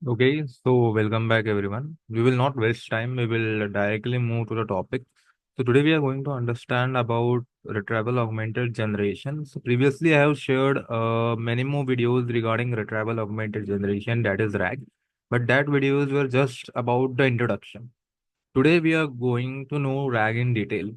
Okay, so welcome back everyone. We will not waste time. We will directly move to the topic. So today we are going to understand about retrieval augmented generation. So previously I have shared many more videos regarding retrieval augmented generation, that is RAG, but that videos were just about the introduction. Today we are going to know RAG in detail.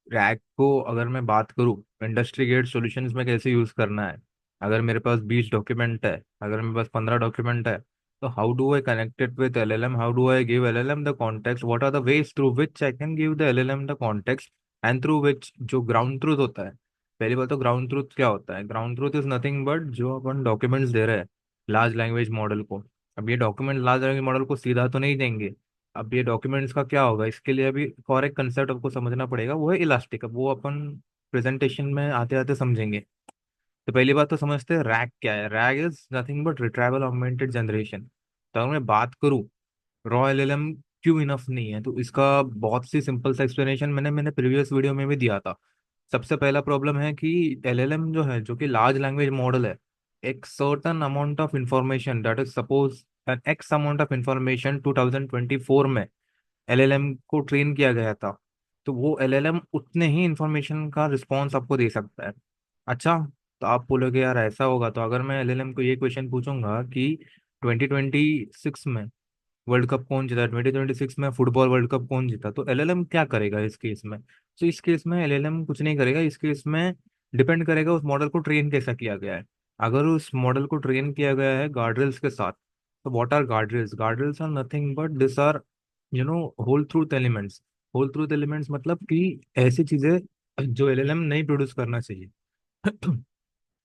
Rack को अगर मैं बात करूँ, industry gate solutions में कैसे use करना है। अगर मेरे पास 20 डॉक्यूमेंट है, अगर मेरे पास 15 डॉक्यूमेंट है, तो how do I connected with LLM, how do I give LLM the context, what are the ways through which I can give the LLM the context, and through which जो ground truth होता है। पहली बात तो ground truth क्या होता है। Ground truth is nothing but जो अपन डॉक्यूमेंट्स दे रहे हैं लार्ज लैंग्वेज मॉडल को। अब ये डॉक्यूमेंट लार्ज लैंग्वेज मॉडल को सीधा तो नहीं देंगे। अब ये डॉक्यूमेंट्स का क्या होगा, इसके लिए अभी और एक कंसेप्ट आपको समझना पड़ेगा, वो है इलास्टिक। अब वो अपन प्रेजेंटेशन में आते आते समझेंगे। तो पहली बात तो समझते हैं रैग क्या है। Rag is nothing but retrieval augmented generation. तो अगर मैं बात करूँ रॉ एलएलएम क्यों इनफ नहीं है, तो इसका बहुत सी सिंपल सा एक्सप्लेनेशन मैंने मैंने प्रीवियस वीडियो में भी दिया था। सबसे पहला प्रॉब्लम है कि एलएलएम जो है, जो कि लार्ज लैंग्वेज मॉडल है, एक certain amount of information, that is suppose an x amount of information 2024 में एलएलएम को ट्रेन किया गया था। तो वो एलएलएम उतने ही इंफॉर्मेशन का रिस्पॉन्स आपको दे सकता है। अच्छा, तो आप बोलोगे यार ऐसा होगा, तो अगर मैं एलएलएम को ये क्वेश्चन पूछूंगा कि 2026 में वर्ल्ड कप कौन जीता, 2026 में फुटबॉल वर्ल्ड कप कौन जीता, तो एलएलएम क्या करेगा इस केस में। तो इस केस में एलएलएम कुछ नहीं करेगा। इस केस में डिपेंड करेगा उस मॉडल को ट्रेन कैसा किया गया है। अगर उस मॉडल को ट्रेन किया गया है गार्डरेल्स के साथ, तो what are guardrails? Guardrails are nothing but this are whole truth elements. Whole truth elements मतलब कि ऐसी चीजें जो एलएलएम नहीं प्रोड्यूस करना चाहिए।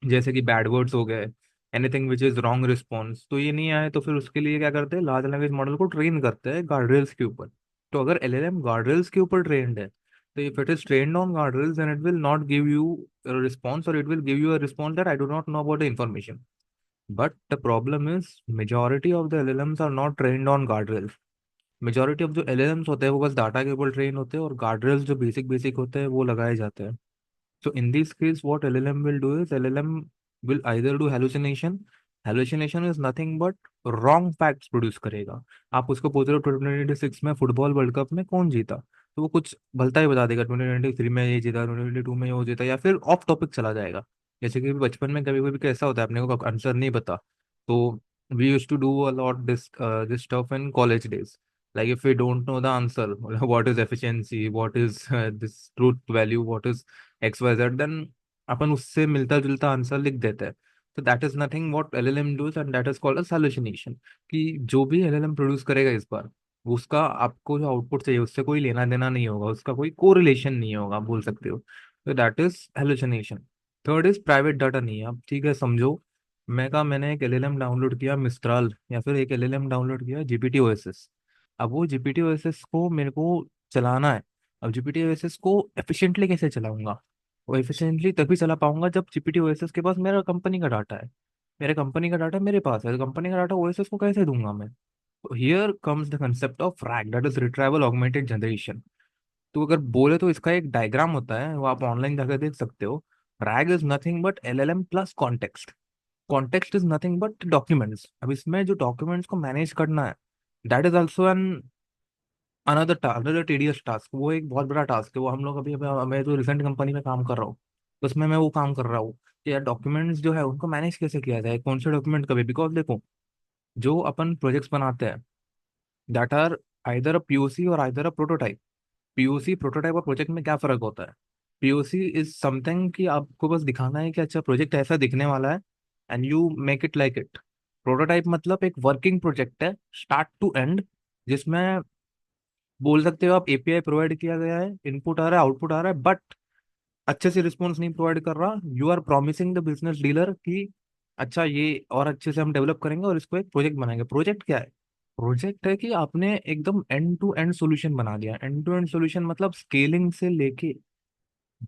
जैसे कि बैड वर्ड्स हो गए, anything which is wrong response, तो ये नहीं आए तो फिर उसके लिए क्या करते हैं, लार्ज लैंग्वेज मॉडल को ट्रेन करते हैं गार्डरेल्स के ऊपर। तो अगर एलएलएम गार्डरेल्स के ऊपर ट्रेंड है, तो if it is trained on guardrails then it will not give you response, और it will give you a response that I do not know about the information. But the problem is majority of the LLMs are not trained on guardrails. Majority of जो LLMs होते हैं वो बस data के ऊपर train होते हैं, और गार्डरेल्स जो बेसिक बेसिक होते हैं वो लगाए जाते हैं। So in this case, what LLM will do is LLM will either do hallucination. Hallucination is nothing but wrong facts produce करेगा। आप उसको पूछ रहे हो 2026 में फुटबॉल वर्ल्ड कप में कौन जीता, तो वो कुछ भलता ही बता देगा, 2023 में ये जीता, 2022 में ये वो जीता, या फिर ऑफ टॉपिक चला जाएगा। जैसे कि बचपन में कभी कभी कैसा होता है, अपने को आंसर नहीं पता, तो we use to do a lot this stuff in college days. Like if we don't know the answer, what is efficiency, what is this truth value, what is XYZ, then अपन उससे मिलता जुलता answer लिख देते हैं। तो that is nothing what LLM does, and that is called a hallucination. कि जो भी एलएलएम प्रोड्यूस करेगा इस बार, उसका आपको जो आउटपुट चाहिए उससे कोई लेना देना नहीं होगा, उसका कोई कोरिलेशन नहीं होगा, आप बोल सकते हो। तो that is hallucination. Third is private data नहीं है। अब ठीक है, समझो मैं कहा मैंने एक एलएलएम डाउनलोड किया मिस्ट्राल, या फिर एक एलएलएम डाउनलोड किया जीपीटी ओएसएस। अब वो जीपीटी ओएसएस को मेरे को चलाना है। अब जीपीटी ओएसएस को एफिशिएंटली कैसे चलाऊंगा? वो एफिशिएंटली तभी चला पाऊंगा जब जीपीटी ओएसएस के पास मेरा कंपनी का डाटा है। मेरे कंपनी का डाटा मेरे पास है, कंपनी का डाटा ओएसएस को कैसे दूंगा मैं? तो here comes the concept of rag, that is retrieval augmented generation. तो अगर बोले तो इसका एक डायग्राम होता है, वो आप ऑनलाइन जाकर देख सकते हो। Rag is nothing but LLM plus context. Context is nothing but documents. अब इसमें जो डॉक्यूमेंट्स को मैनेज करना है, that is also an another tedious task. वो एक बहुत बड़ा टास्क है। वो हम लोग अभी मैं जो रिसेंट कंपनी में काम कर रहा हूँ, तो उसमें मैं वो काम कर रहा हूँ कि यार डॉक्यूमेंट्स जो है उनको मैनेज कैसे किया जाए, कौन से डॉक्यूमेंट कभी। बिकॉज देखो, जो अपन प्रोजेक्ट्स बनाते हैं, that are either a POC और either a prototype. POC prototype और प्रोजेक्ट में क्या फर्क होता है? पीओसी इज समथिंग कि आपको बस दिखाना है कि अच्छा प्रोजेक्ट ऐसा दिखने वाला है, and you make it like it. Prototype मतलब एक वर्किंग प्रोजेक्ट है स्टार्ट टू एंड, जिसमें बोल सकते हो आप एपीआई प्रोवाइड किया गया है, इनपुट आ रहा है आउटपुट आ रहा है, बट अच्छे से रिस्पॉन्स नहीं प्रोवाइड कर रहा। You are promising the business dealer कि अच्छा ये और अच्छे से हम डेवलप करेंगे और इसको एक प्रोजेक्ट बनाएंगे। प्रोजेक्ट क्या है? प्रोजेक्ट है कि आपने एकदम एंड टू एंड सॉल्यूशन बना दिया। एंड टू एंड सॉल्यूशन मतलब स्केलिंग से लेके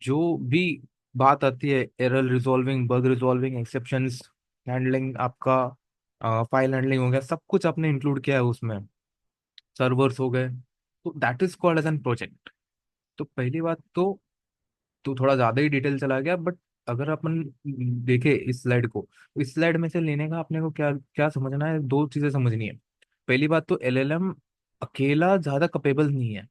जो भी बात आती है, error resolving, bug resolving, exceptions handling, आपका फाइल हैंडलिंग हो गया, सब कुछ आपने इंक्लूड किया है उसमें। सर्वर्स हो गए, तो that is called as an project. तो पहली बात तो थोड़ा ज्यादा ही डिटेल चला गया, बट अगर अपन देखे इस स्लाइड को, तो इस स्लाइड में से लेने का अपने को क्या क्या समझना है, दो चीजें समझनी है। पहली बात तो एलएलएम अकेला ज्यादा कैपेबल नहीं है।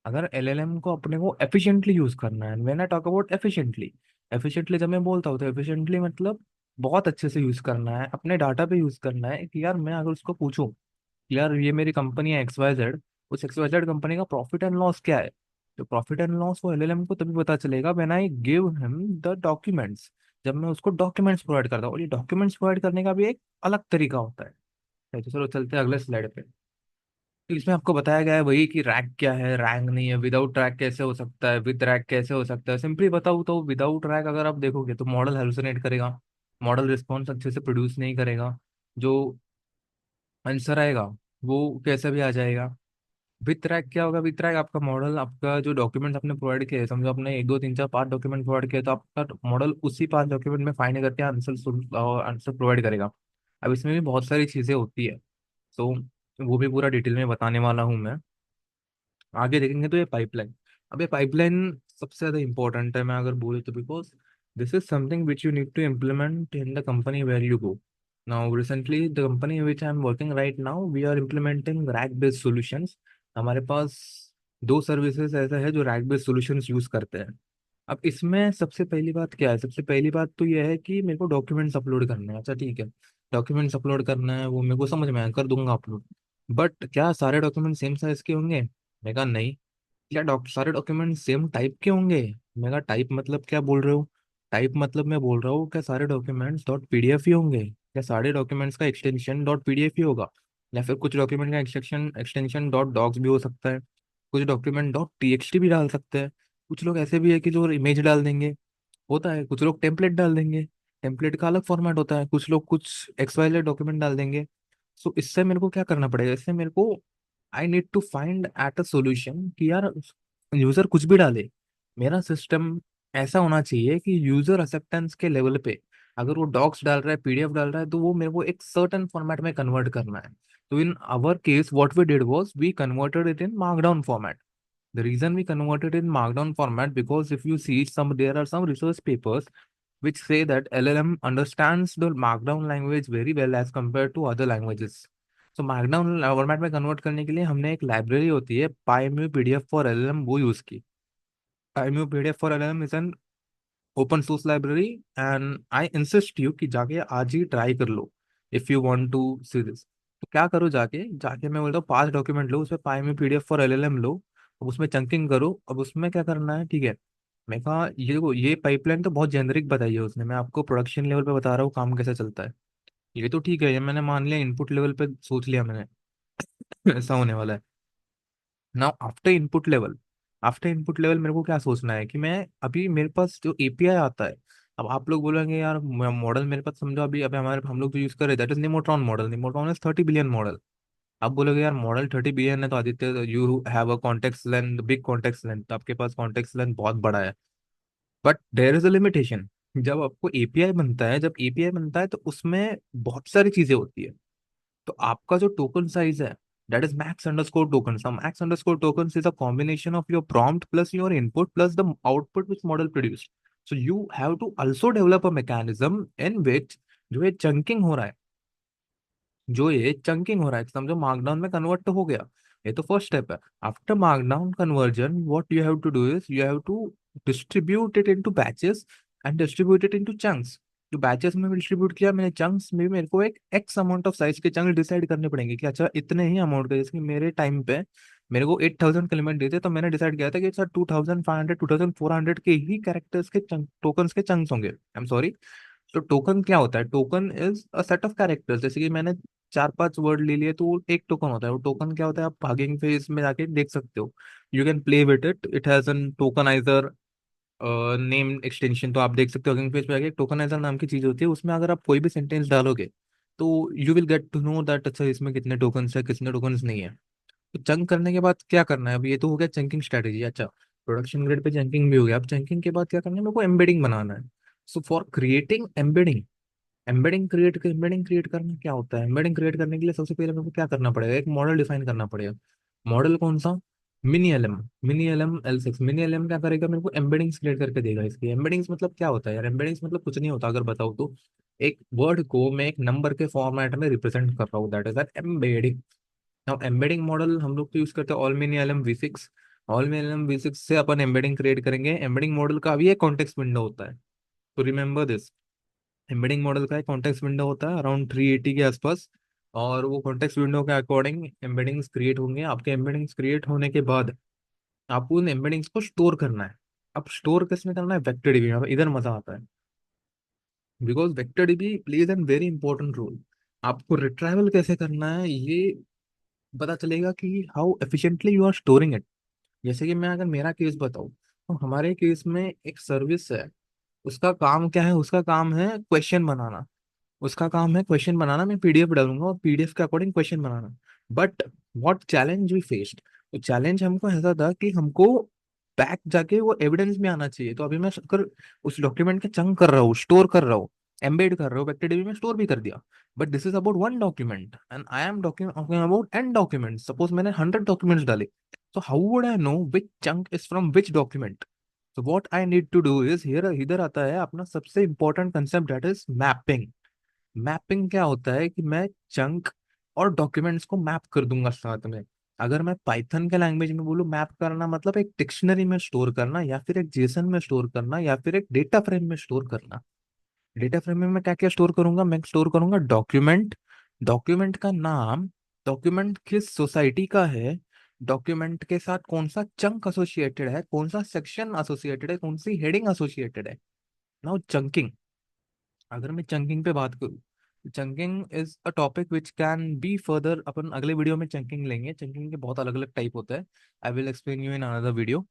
अगर एलएलएम को अपने को एफिशिएंटली यूज करना है, when I talk about efficiently, efficiently जब मैं बोलता हूँ तो एफिशिएंटली मतलब बहुत अच्छे से यूज करना है, अपने डाटा पे यूज करना है कि यार मैं अगर उसको पूछूं कि यार ये मेरी कंपनी है XYZ, उस XYZ कंपनी का प्रॉफिट एंड लॉस क्या है, तो प्रॉफिट एंड लॉस वो एलएलएम को तभी पता चलेगा when I give him the documents, जब मैं उसको डॉक्यूमेंट्स प्रोवाइड करता हूँ। और ये डॉक्यूमेंट्स प्रोवाइड करने का भी एक अलग तरीका होता है। तो चलो चलते हैं अगले स्लाइड पे। तो इसमें आपको बताया गया है वही कि रैक क्या है, रैंक नहीं है, विदाउट रैक कैसे हो सकता है, विद रैक कैसे हो सकता है। सिंपली बताऊँ तो विदाउट रैक अगर आप देखोगे तो मॉडल हेलुसिनेट करेगा, मॉडल रिस्पॉन्स अच्छे से प्रोड्यूस नहीं करेगा, जो आंसर आएगा वो कैसे भी आ जाएगा। विद रैक क्या होगा, विद रैक आपका मॉडल, आपका जो डॉक्यूमेंट्स आपने प्रोवाइड किए, समझो आपने एक दो तीन चार पांच डॉक्यूमेंट प्रोवाइड किए, तो आपका मॉडल उसी पांच डॉक्यूमेंट में फाइंड करके आंसर आंसर प्रोवाइड करेगा। अब इसमें भी बहुत सारी चीजें होती है, तो वो भी पूरा डिटेल में बताने वाला हूँ मैं। आगे देखेंगे तो ये पाइपलाइन, अब ये पाइपलाइन सबसे ज्यादा इंपॉर्टेंट है मैं अगर बोलूँ तो, because this is something which you need to implement in the company where you go. Now recently the company which I am working right now, we are implementing RAG based solutions. हमारे पास दो services ऐसा है जो rack based solutions use करते हैं। अब इसमें सबसे पहली बात क्या है, सबसे पहली बात तो यह है कि मेरे को डॉक्यूमेंट्स अपलोड करने हैं। अच्छा ठीक है, डॉक्यूमेंट्स अपलोड करना है, वो मेरे को समझ में आया, कर दूंगा अपलोड। बट क्या सारे डॉक्यूमेंट सेम साइज के होंगे? मैं कहा नहीं। क्या सारे डॉक्यूमेंट सेम टाइप के होंगे? मैं कहा टाइप मतलब क्या बोल रहे हो? टाइप मतलब मैं बोल रहा हूँ क्या सारे डॉक्यूमेंट्स डॉट पीडीएफ ही होंगे, क्या सारे डॉक्यूमेंट्स का एक्सटेंशन डॉट पीडीएफ ही होगा, या फिर कुछ डॉक्यूमेंट का एक्सटेंशन एक्सटेंशन डॉट डॉक्स भी हो सकता है, कुछ डॉक्यूमेंट डॉट टीएक्सटी भी डाल सकते हैं, कुछ लोग ऐसे भी है कि जो इमेज डाल देंगे, होता है, कुछ लोग टेम्पलेट डाल देंगे, टेम्पलेट का अलग फॉर्मेट होता है, कुछ लोग कुछ XYZ डॉक्यूमेंट डाल देंगे। सो इससे मेरे को क्या करना पड़ेगा, इससे मेरे को I need to find at a solution कि यार यूजर कुछ भी डाले, मेरा सिस्टम ऐसा होना चाहिए कि यूजर एक्सेप्टेंस के लेवल पे अगर वो डॉक्स डाल रहा है, पीडीएफ डाल रहा है, तो वो मेरे को एक सर्टेन फॉर्मेट में कन्वर्ट करना है। तो in our case what we did was we converted it in markdown format. The reason we converted in Markdown format, because if you see some, there are some research papers which say that LLM understands the Markdown language very well as compared to other languages. So Markdown format में convert करने के लिए हमने एक library होती है PyMu PDF for LLM, वो use की। PyMu PDF for LLM is an open source library, and I insist you कि जाके आज ही ट्राई कर लो if you want to see this. तो क्या करो, जाके जाके मैं बोलता हूँ 5 डॉक्यूमेंट लो, उसमें पाईम्यू पीडीएफ फॉर एलएलएम लो, अब उसमें चंकिंग करो। अब उसमें क्या करना है, ठीक है। मैं कहा ये देखो, ये पाइपलाइन तो बहुत जेनरिक बताई है उसने, मैं आपको प्रोडक्शन लेवल पे बता रहा हूँ काम कैसे चलता है। ये तो ठीक है, ये मैंने मान लिया, इनपुट लेवल पे सोच लिया मैंने ऐसा होने वाला है। नाउ आफ्टर इनपुट लेवल मेरे को क्या सोचना है कि मैं अभी मेरे पास जो एपीआई आता है। अब आप लोग बोलेंगे यार मॉडल मेरे पास, समझो अभी अभी हमारे हम लोग जो यूज कर रहे हैं that is Nemotron model, Nemotron is 30 billion model. आप बोलोगे यार मॉडल 30 बिलियन है तो Aditya you have a context length, big context length, आपके पास कॉन्टेक्स्ट लेंथ बहुत बड़ा है। But there is a limitation. जब आपको एपीआई बनता है, जब एपीआई बनता है तो उसमें बहुत सारी चीजें होती है। तो आपका जो टोकन साइज है that is max underscore token. Some max underscore token is a combination of your prompt plus your input plus the output which model produce. So you have to also develop a mechanism in which जो ये chunking हो रहा है, जो ये chunking हो रहा है, समझो मार्कडाउन में कन्वर्ट तो हो गया, ये तो फर्स्ट स्टेप है। After markdown conversion what you have to do is you have to distribute it into batches and distribute it into chunks. जो बैचेस में डिस्ट्रीब्यूट किया मैंने, चंक्स में भी मेरे को एक एक्स अमाउंट ऑफ साइज के चंक डिसाइड करने पड़ेंगे कि अच्छा इतने ही अमाउंट के, जैसे कि मेरे टाइम पे मेरे को 8,000 एलिमेंट देते, तो मैंने डिसाइड किया था कि सर 2,500 2,400 के ही कैरेक्टर्स के चंक, टोकन्स के चंक्स होंगे। I am sorry. तो टोकन क्या होता है, token is a set of characters. जैसे कि मैंने चार पांच वर्ड ले लिए तो वो एक टोकन होता है। वो टोकन क्या होता है, आप हगिंग फेस में जाके देख सकते हो, you can play with it, it has an tokenizer name extension. तो आप देख सकते हो हगिंग फेस पे जाके, एक टोकनाइजर नाम की चीज होती है, उसमें अगर आप कोई भी सेंटेंस डालोगे तो you will get to know that अच्छा इसमें कितने टोकन्स है कितने टोकन्स नहीं है। तो चंक करने के बाद क्या करना है, अब ये तो हो गया चंकिंग स्ट्रेटेजी। अच्छा, प्रोडक्शन ग्रेड पे चंकिंग भी हो गया, अब चंकिंग के बाद क्या करना है, मेरे को एम्बेडिंग बनाना है। So for creating embedding, embedding create करना क्या होता है, एम्बेडिंग क्रिएट करने के लिए सबसे पहले मेरे को क्या करना पड़ेगा, एक मॉडल डिफाइन करना पड़ेगा। मॉडल कौन सा? Mini L 6। मिनी एल क्या करेगा, मेरे को एम्बेडिंग्स क्रिएट करके देगा। इसकी एम्बेडिंग्स मतलब क्या होता है यार, एम्बेडिंग्स मतलब कुछ नहीं होता अगर बताओ तो, एक वर्ड को मैं एक नंबर के फॉर्मेट में रिप्रेजेंट कर रहा हूँ, दैट इज एन एम्बेडिंग। अब एम्बेडिंग मॉडल हम लोग तो यूज करते हैं ऑल मिनियलम V6। ऑल मिनियलम V6 से अपन एम्बेडिंग क्रिएट करेंगे। एम्बेडिंग मॉडल का भी एक कॉन्टेक्स्ट विंडो होता है, तो रिमेंबर दिस। एम्बेडिंग मॉडल का एक कॉन्टेक्स्ट विंडो होता है अराउंड 380 के आसपास, और वो कॉन्टेक्स्ट विंडो के अकॉर्डिंग एम्बेडिंग्स क्रिएट होंगे। आपके एम्बेडिंग्स क्रिएट होने के बाद आपको उन एम्बेडिंग्स को स्टोर करना है। अब स्टोर किस में करना है? वेक्टर डीबी में। इधर मजा आता है, because vector DB plays an very important role. आपको रिट्राइवल कैसे करना है ये पता चलेगा कि how efficiently you are storing it. जैसे कि मैं अगर मेरा केस बताऊं, तो हमारे केस में एक सर्विस है। उसका काम क्या है? उसका काम है क्वेश्चन बनाना। उसका काम है क्वेश्चन बनाना। मैं पीडीएफ डालूंगा और पीडीएफ के अकॉर्डिंग क्वेश्चन बनाना। But what challenge we faced, तो चैलेंज हमको ऐसा था कि हमको बैक जाके वो एविडेंस में आना चाहिए। तो अभी मैं अगर उस डॉक्यूमेंट के चंक कर रहा हूँ, स्टोर कर रहा हूँ, एम्बेड कर रहा हूँ, वेक्टर में स्टोर भी कर दिया, but this is about one document and I am talking about an document. Suppose मैंने 100 डॉक्यूमेंट्स डाले, तो how would I know which chunk is from which document? So what I need to do is here, इधर आता है अपना सबसे important concept, that is mapping. Mapping क्या होता है कि मैं चंक और डॉक्यूमेंट्स को मैप कर दूंगा साथ में। अगर मैं पाइथन के लैंग्वेज में बोलूँ, मैप करना मतलब एक डिक्शनरी में स्टोर करना, या फिर एक जेसन में स्टोर करना, या फिर एक डेटा फ्रेम में स्टोर करना। डेटा फ्रेम में मैं क्या क्या स्टोर करूंगा? मैं स्टोर करूंगा डॉक्यूमेंट, डॉक्यूमेंट का नाम, डॉक्यूमेंट किस सोसाइटी का है, डॉक्यूमेंट के साथ कौन सा चंक एसोसिएटेड है, कौन सा सेक्शन एसोसिएटेड है, कौन सी हेडिंग एसोसिएटेड है। नाउ चंकिंग, अगर मैं चंकिंग पे बात करूँ, chunking is a topic which can be further, अपन अगले वीडियो में चंकिंग लेंगे। चंकिंग के बहुत अलग अलग टाइप होता है, I will explain you in another video.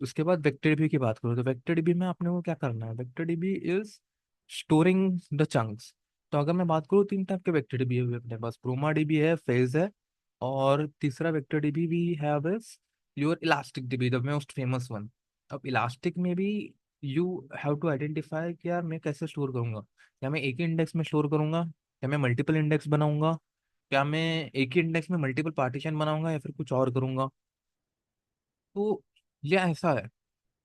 उसके बाद वेक्टर डीबी की बात करूँ, तो वेक्टर डीबी में आपने को क्या करना है? Vector dB is storing the chunks. तो अगर मैं बात करूँ, तीन टाइप के वेक्टर डीबी है अपने पास। प्रोमा डीबी है, फेज है, और तीसरा vector DB we have is your Elastic DB, the most famous one. अब इलास्टिक में भी यू हैव टू आइडेंटिफाई कि यार मैं कैसे स्टोर करूंगा। क्या मैं एक ही इंडेक्स में स्टोर करूंगा? क्या मैं मल्टीपल इंडेक्स बनाऊंगा? क्या मैं एक ही इंडेक्स में मल्टीपल पार्टीशन बनाऊंगा, या फिर कुछ और करूंगा? तो ये ऐसा है।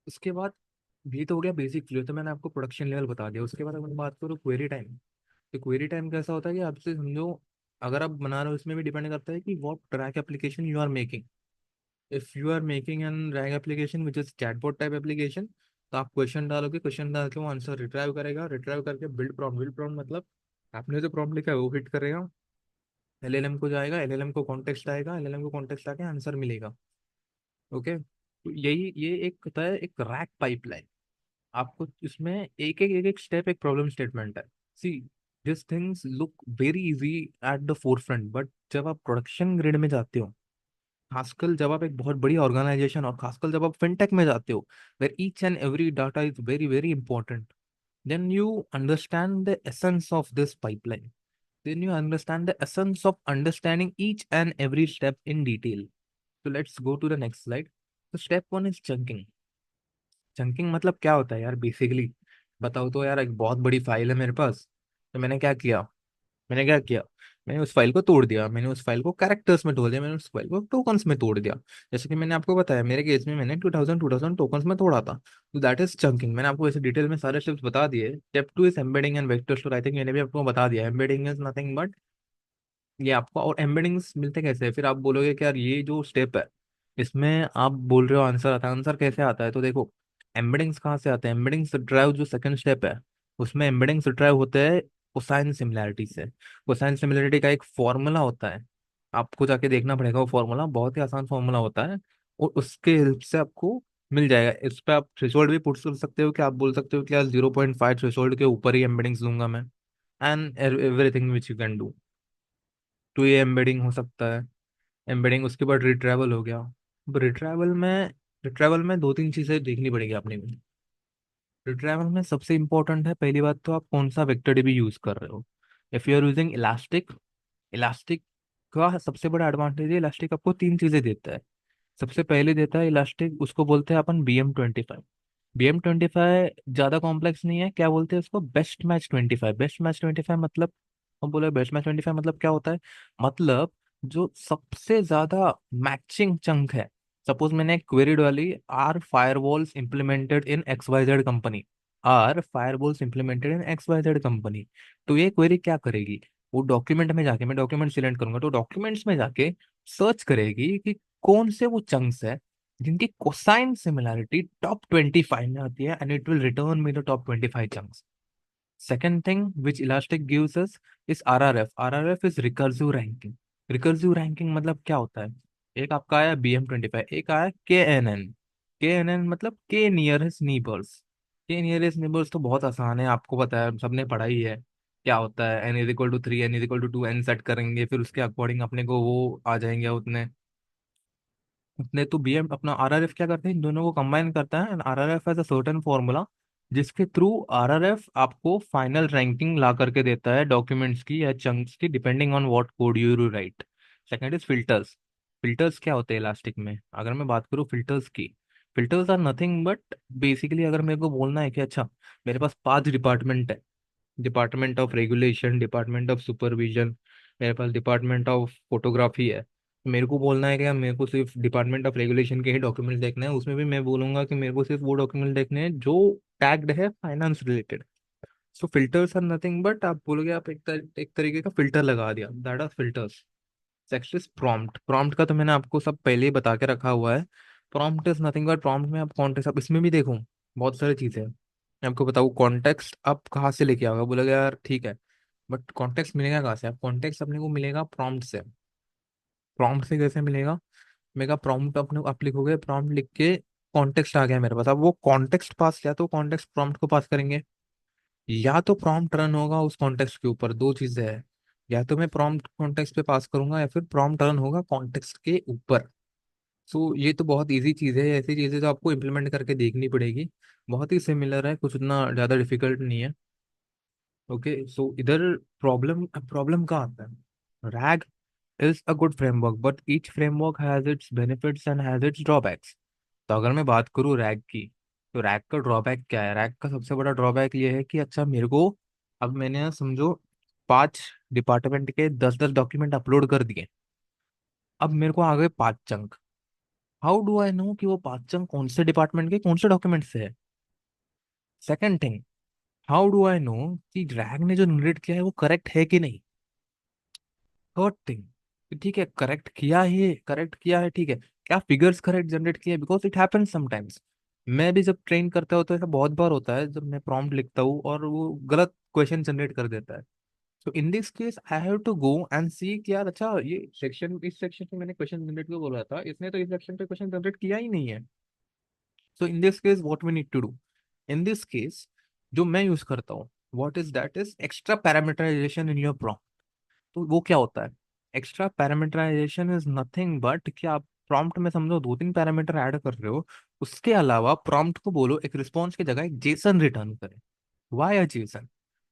उसके बाद ये तो हो गया बेसिक फ्लो, तो मैंने आपको प्रोडक्शन लेवल बता दिया। उसके बाद अगर मैं बात करूँ क्वेरी टाइम, तो क्वेरी टाइम कैसा होता है कि आपसे समझो, अगर आप बना रहे हो, इसमें भी डिपेंड करता है कि what track application you are making. If you are making an RAG application which is chatbot type application, तो आप क्वेश्चन डालोगे, क्वेश्चन डाल के वो आंसर रिट्राइव करेगा, रिट्राइव करके बिल्ड प्रॉम्प्ट मतलब आपने जो प्रॉम्प्ट लिखा है वो हिट करेगा, एलएलएम को जाएगा, एलएलएम को कॉन्टेक्स्ट आएगा, एलएलएम को कॉन्टेक्स्ट आके आंसर मिलेगा। ओके, तो यही ये एक होता है एक रैक पाइपलाइन। आपको इसमें एक एक स्टेप एक प्रॉब्लम स्टेटमेंट है। See, this things look very easy at the forefront, but जब आप प्रोडक्शन ग्रेड में जाते हो, खासकर जब आप एक बहुत बड़ी ऑर्गेनाइजेशन, और खासकर जब आप फिनटेक में जाते हो, where each and every data is very very important, then you understand the essence of this pipeline. Then you understand the essence of understanding each and every step in detail. So let's go to the next slide. So step one is chunking. Chunking मतलब क्या होता है यार? Basically बताओ तो यार, एक बहुत बड़ी फाइल है मेरे पास, तो मैंने क्या किया, मैंने उस फाइल को तोड़ दिया, मैंने उस फाइल को कैरेक्टर्स में तोड़ दिया, मैंने उस फाइल को टोकन्स में तोड़ दिया। जैसे कि मैंने आपको बताया, मेरे केस में मैंने 2000 टोकन्स में तोड़ा था। तो दैट इज चंकिंग। मैंने आपको ऐसे डिटेल में सारे स्टेप्स बता दिए। Step two is embedding and vector store. I think मैंने भी आपको बता दिया, एम्बेडिंग इज नथिंग बट ये आपको। और एम्बेडिंग्स मिलते कैसे हैं? फिर आप बोलोगे कि यार ये जो स्टेप है, इसमें आप बोल रहे हो आंसर आता है, आंसर कैसे आता है? तो देखो, एम्बेडिंग्स कहाँ से आते हैं? एम्बेडिंग्स ड्राइव जो सेकंड स्टेप है, उसमें एम्बेडिंग्स ड्राइव होते हैं कोसाइन सिमिलैरिटी से। कोसाइन सिमिलैरिटी का एक फॉर्मूला होता है, आपको जाके देखना पड़ेगा। वो फॉर्मूला बहुत ही आसान फॉर्मूला होता है, और उसके हेल्प से आपको मिल जाएगा। इस पे आप थ्रेशोल्ड भी पुट कर सकते हो, कि आप बोल सकते हो कि यार 0.5 थ्रेशोल्ड के ऊपर ही एम्बेडिंग्स दूंगा मैं, and everything which you can do. तो ये एम्बेडिंग हो सकता है। एम्बेडिंग, उसके बाद रिट्रैवल हो गया। अब रिट्रैवल में दो तीन चीजें देखनी पड़ेगी आपने को। रिट्रैवल में सबसे इंपॉर्टेंट है, पहली बात तो आप कौन सा वेक्टर डीबी यूज कर रहे हो। If you are using Elastic, Elastic का सबसे बड़ा एडवांटेज है, इलास्टिक आपको तीन चीजें देता है। सबसे पहले देता है इलास्टिक, उसको बोलते हैं अपन BM25। BM25 ज्यादा कॉम्प्लेक्स नहीं है, क्या बोलते हैं उसको? Best match 25। बेस्ट मैच 25 मतलब, हम बोले बेस्ट मैच 25 मतलब क्या होता है? मतलब जो सबसे ज्यादा मैचिंग चंक है। सपोज मैंने एक क्वेरी डाली, are firewalls implemented in XYZ company, are firewalls implemented in XYZ company. तो ये क्वेरी क्या करेगी? वो डॉक्यूमेंट में जाके, मैं डॉक्यूमेंट सिलेक्ट करूंगा तो डॉक्यूमेंट्स में जाके सर्च करेगी कि कौन से वो चंक्स है जिनकी कोसाइन सिमिलरिटी टॉप 25 में आती है, and it will return me the top 25 chunks. Second thing which Elastic gives us is RRF. RRF is recursive ranking. Recursive ranking मतलब क्या होता है? एक आपका आया BM25, एक आया KNN. KNN मतलब K नियरेस्ट नीबर्स. K नियरेस्ट नीबर्स तो बहुत आसान है, आपको पता है, सबने पढ़ा ही है. क्या होता है? N=3, N=2, N सेट करेंगे, फिर उसके अकॉर्डिंग अपने को वो आ जाएंगे उतने उतने. तो BM अपना RRF क्या करते हैं, इन दोनों को कंबाइन करता है, and RRF has a certain formula जिसके थ्रू RRF आपको फाइनल रैंकिंग ला करके देता है डॉक्यूमेंट्स की या चंक्स की, depending on what code you right. Second is filters. Filters क्या होते हैं इलास्टिक में? अगर मैं बात करूँ फिल्टर्स की, filters are nothing but basically, अगर मेरे को बोलना है कि अच्छा मेरे पास 5 डिपार्टमेंट है, department of regulation, department of supervision, मेरे पास डिपार्टमेंट ऑफ फोटोग्राफी है. मेरे को बोलना है कि यार मेरे को सिर्फ डिपार्टमेंट ऑफ रेगुलेशन के ही डॉक्यूमेंट देखने हैं, उसमें भी मैं बोलूंगा कि मेरे को सिर्फ वो डॉक्यूमेंट देखने हैं जो टैग्ड है finance related. So filters are nothing but, आप बोलोगे आप एक तरीके का फिल्टर लगा दिया, that are filters. Next is prompt. Prompt का तो मैंने आपको सब पहले ही बता के रखा हुआ है. Prompt is nothing but, prompt में आप कॉन्टेक्स्ट, आप इसमें भी देखो बहुत सारी चीजें हैं. मैं आपको बताऊँ कॉन्टेक्स्ट आप कहाँ से लेके आओगे, बोलोगे यार ठीक है बट कॉन्टेक्स्ट मिलेगा कहाँ से? आप कॉन्टेक्स्ट अपने को मिलेगा प्रॉम्प्ट से. प्रॉम्प्ट से कैसे मिलेगा? मेगा प्रॉम्प्ट अपने आप लिखोगे, प्रॉम्प्ट लिख के कॉन्टेक्स्ट आ गया मेरे पास. अब वो कॉन्टेक्स्ट पास, या तो कॉन्टेक्स्ट प्रॉम्प्ट को पास करेंगे, या तो प्रॉम्प्ट रन होगा उस कॉन्टेक्स्ट के ऊपर. दो चीजें हैं, या तो मैं प्रॉम्प्ट कॉन्टेक्स्ट पे पास करूंगा या फिर प्रॉम्प्ट रन होगा कॉन्टेक्स्ट के ऊपर. सो ये तो बहुत इजी चीज है, ऐसी चीजें तो आपको इम्प्लीमेंट करके देखनी पड़ेगी. बहुत ही सिमिलर है, कुछ उतना ज्यादा डिफिकल्ट नहीं है. ओके, सो इधर प्रॉब्लम प्रॉब्लम कहाँ आता है? Rag is a good framework but each framework has its benefits and has its drawbacks. तो अगर मैं बात करूँ रैग की, तो रैग का ड्रॉबैक क्या है? रैग का सबसे बड़ा ड्रॉबैक ये है कि अच्छा मेरे को, अब मैंने समझो 5 डिपार्टमेंट के 10-10 डॉक्यूमेंट अपलोड कर दिए. अब मेरे को आ गए 5 chunk. How do I know कि वो 5 चंक कौन से डिपार्टमेंट के कौन से डॉक्यूमेंट से है? Second thing, how do I know कि रैग ने जो जनरेट किया है वो करेक्ट है कि नहीं? थर्ड थिंग, ठीक है करेक्ट किया है ठीक है, क्या फिगर्स करेक्ट जनरेट किए? Because it happens sometimes. मैं भी जब ट्रेन करता हूँ तो ऐसा बहुत बार होता है, जब मैं प्रॉम्प्ट लिखता हूँ और वो गलत क्वेश्चन जनरेट कर देता है. तो in this case I have to go and see कि यार अच्छा ये सेक्शन, इस सेक्शन में मैंने क्वेश्चन जनरेट क्यों बोला था, इसने तो इस सेक्शन पे क्वेश्चन जनरेट किया ही नहीं है. So in this case what we need to do, in this case जो मैं यूज करता हूँ, what is that is extra parameterization in your. तो वो क्या होता है? Extra parameterization is nothing but कि आप प्रॉम्प्ट में समझो 2-3 पैरामीटर ऐड कर रहे हो, उसके अलावा प्रॉम्प्ट को बोलो एक रिस्पॉन्स की जगह एक जेसन रिटर्न करे. Why a Jason?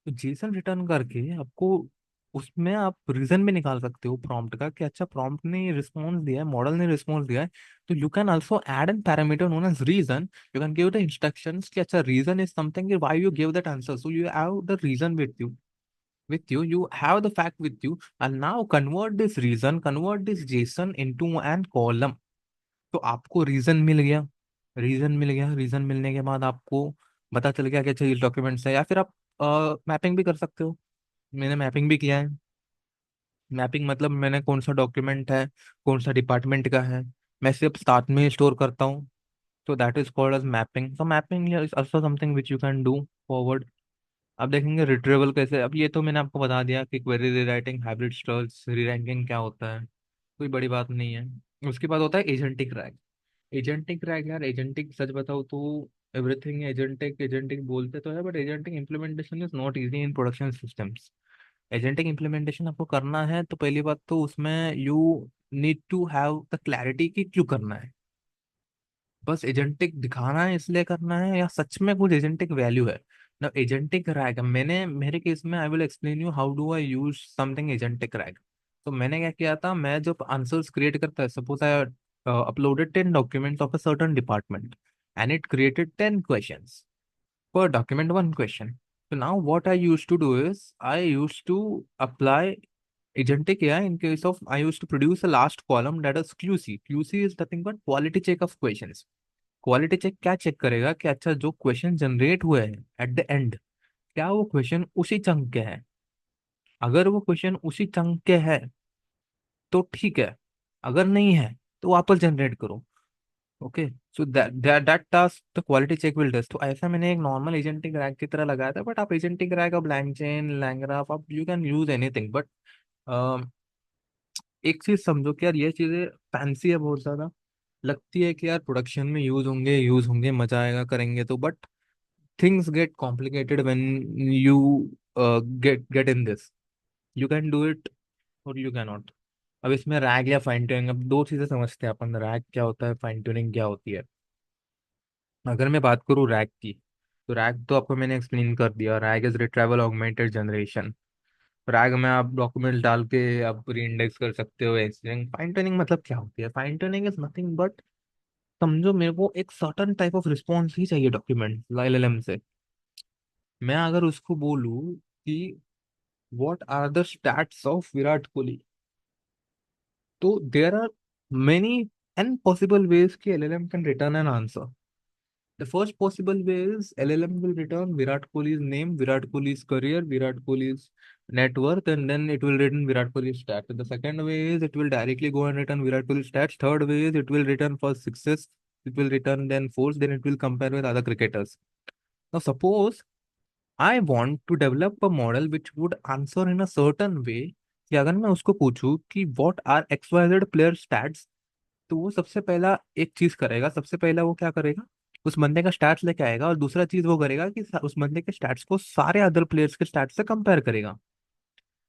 तो जेसन रिटर्न करके आपको उसमें आप रीजन भी निकाल सकते हो प्रॉम्प्ट का कि अच्छा प्रॉम्प्ट ने रिस्पॉन्स दिया है, मॉडल ने रिस्पॉन्स दिया है. तो you can also add an parameter known as reason. You can give the instructions कि अच्छा reason is something, why you give that answer, so you have the reason with you, you have the fact with you, and now convert this JSON into an column. तो आपको reason मिल गया. Reason मिलने के बाद आपको पता चल गया कि अच्छा ये डॉक्यूमेंट्स है, या फिर आप मैपिंग भी कर सकते हो. मैंने मैपिंग भी किया है. मैपिंग मतलब मैंने कौन सा डॉक्यूमेंट है, कौन सा डिपार्टमेंट का है, मैं सिर्फ स्टार्ट में स्टोर करता हूँ. तो that is called as mapping. So mapping is also something which you can do forward. अब देखेंगे रिट्रीवल कैसे. अब ये तो मैंने आपको बता दिया कि क्वेरी रीराइटिंग, हाइब्रिड स्टोर्स, रीरैंकिंग क्या होता है, कोई बड़ी बात नहीं है. उसके बाद होता है एजेंटिक रैग. एजेंटिक रैग यार, एजेंटिक सच बताओ तो एवरीथिंग एजेंटिक एजेंटिक बोलते तो है, but agentic implementation is not easy in production systems. Agentic implementation आपको करना है तो पहली बात तो उसमें you need to have the clarity कि क्यों करना है. बस एजेंटिक दिखाना है इसलिए करना है, या सच में कुछ एजेंटिक वैल्यू है ना? एजेंटिक रैग मैंने मेरे केस में, I will explain you how do I use something agentic rag. तो मैंने क्या किया था, मैं जब आंसर्स क्रिएट करता है, suppose I uploaded 10 documents of a certain department and it created 10 questions per document, one question. So now what I used to do is I used to apply agentic AI in case of, I used to produce a last column that is QC. QC is nothing but quality check of questions. Quality check क्या check करेगा कि अच्छा जो question generate हुए हैं at the end, क्या वो question उसी चंक के हैं. अगर वो क्वेश्चन उसी चंक के है तो ठीक है, अगर नहीं है तो वापस जनरेट करो। Okay, so that that that task the quality check will does. तो ऐसा मैंने एक नॉर्मल एजेंटिक रैग की तरह लगाया था, बट आप एजेंटिक रैग अब लैंगचेन लैंग्राफ आप you can use anything, but एक चीज समझो कि यार ये चीजें फैंसी है बहुत ज्यादा, लगती है कि यार प्रोडक्शन में यूज होंगे मजा आएगा करेंगे तो, but things get complicated when you get in this. You can do it और यू कैन नॉट। अब इसमें रैग या फाइन ट्यूनिंग, अब दो चीजें समझते हैं अपन, रैग क्या होता है, फाइन ट्यूनिंग क्या होती है। अगर मैं बात करूँ रैग की, तो रैग तो आपको मैंने एक्सप्लेन कर दिया, rag is retrieval augmented generation. Rag में आप डॉक्यूमेंट डाल के आप रीइंडेक्स कर सकते हो एनीथिंग। फाइन ट्यूनिंग मतलब क्या होती है, fine tuning is nothing but, समझो मेरे को एक सर्टन टाइप ऑफ रिस्पॉन्स ही चाहिए डॉक्यूमेंट एलएलएम से। मैं अगर उसको बोलूँ कि what are the stats of Virat Kohli, तो there are many and possible ways कि LLM can return an answer. The first possible way is LLM will return Virat Kohli's name, Virat Kohli's career, Virat Kohli's net worth, and then it will return Virat Kohli's stats. The second way is it will directly go and return Virat Kohli's stats. Third way is it will return first sixes, it will return then fours, then it will compare with other cricketers. Now suppose I want to develop a model which would answer in a certain way कि अगर मैं उसको पूछूं कि what are XYZ player stats, तो वो सबसे पहला एक चीज करेगा, सबसे पहला वो क्या करेगा, उस बंदे का स्टैट्स लेके आएगा, और दूसरा चीज वो करेगा कि उस बंदे के स्टैट्स को सारे अदर प्लेयर्स के स्टैट्स से कंपेयर करेगा।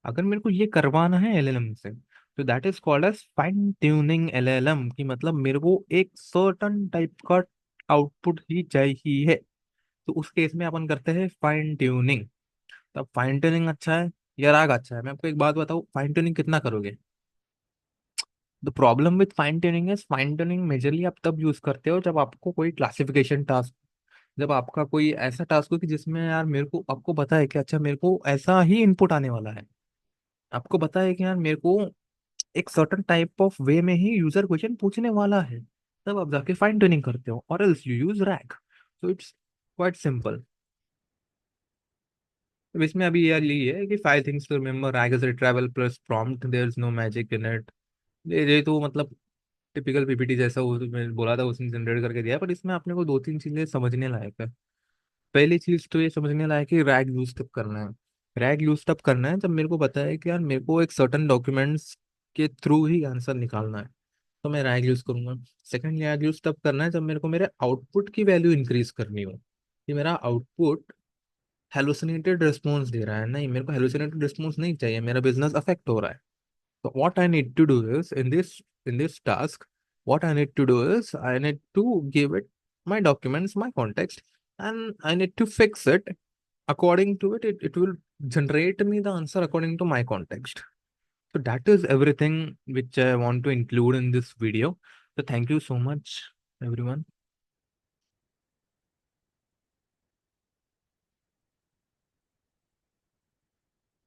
अगर मेरे को ये करवाना है एलएलएम से, तो that is called as fine tuning LLM, की मतलब मेरे को एक सर्टन टाइप का आउटपुट ही चाहिए। तो उस केस में अपन करते हैं फाइन ट्यूनिंग। तब फाइन ट्यूनिंग अच्छा है या राग अच्छा है, मैं आपको एक बात बताऊं, फाइन ट्यूनिंग कितना करोगे। The problem with fine tuning है, फाइन ट्यूनिंग मेजरली आप तब यूज करते हो जब आपको कोई क्लासिफिकेशन टास्क, जब आपका कोई ऐसा टास्क हो कि जिसमें यार मेरे को, आपको पता है कि अच्छा मेरे को ऐसा ही इनपुट आने वाला है, आपको पता है कि यार मेरे को एक सर्टन टाइप ऑफ वे में ही यूजर क्वेश्चन पूछने वाला है, तब आप जाके फाइन ट्यूनिंग करते हो, और else you use RAG. So it's quite simple. अब इसमें अभी यार यही है कि five things to remember, RAG is retrieval plus prompt, there is no magic in it. ये तो मतलब टिपिकल पीपीटी जैसा वो तो मैंने बोला था उसने जनरेट करके दिया है, पर इसमें आपने को दो तीन चीजें समझने लायक है। पहली चीज तो ये समझने लायक है, रैग यूज तब करना है। रैग यूज तब करना है जब मेरे को पता है कि यार मेरे को एक सर्टन डॉक्यूमेंट्स के थ्रू ही आंसर निकालना है, तो मैं रैग यूज करूंगा। सेकंड, रैग यूज तब करना है जब मेरे को मेरे आउटपुट की वैल्यू इंक्रीज करनी हो, कि मेरा आउटपुट हेलुसिनेटेड रिस्पॉन्स दे रहा है, नहीं मेरे को हेलुसिनेटेड रिस्पॉन्स नहीं चाहिए, मेरा बिजनेस अफेक्ट हो रहा है। So what I need to do is in this task, what I need to do is I need to give it my documents, my context, and I need to fix it according to it. It will generate me the answer according to my context. So that is everything which I want to include in this video. So thank you so much, everyone.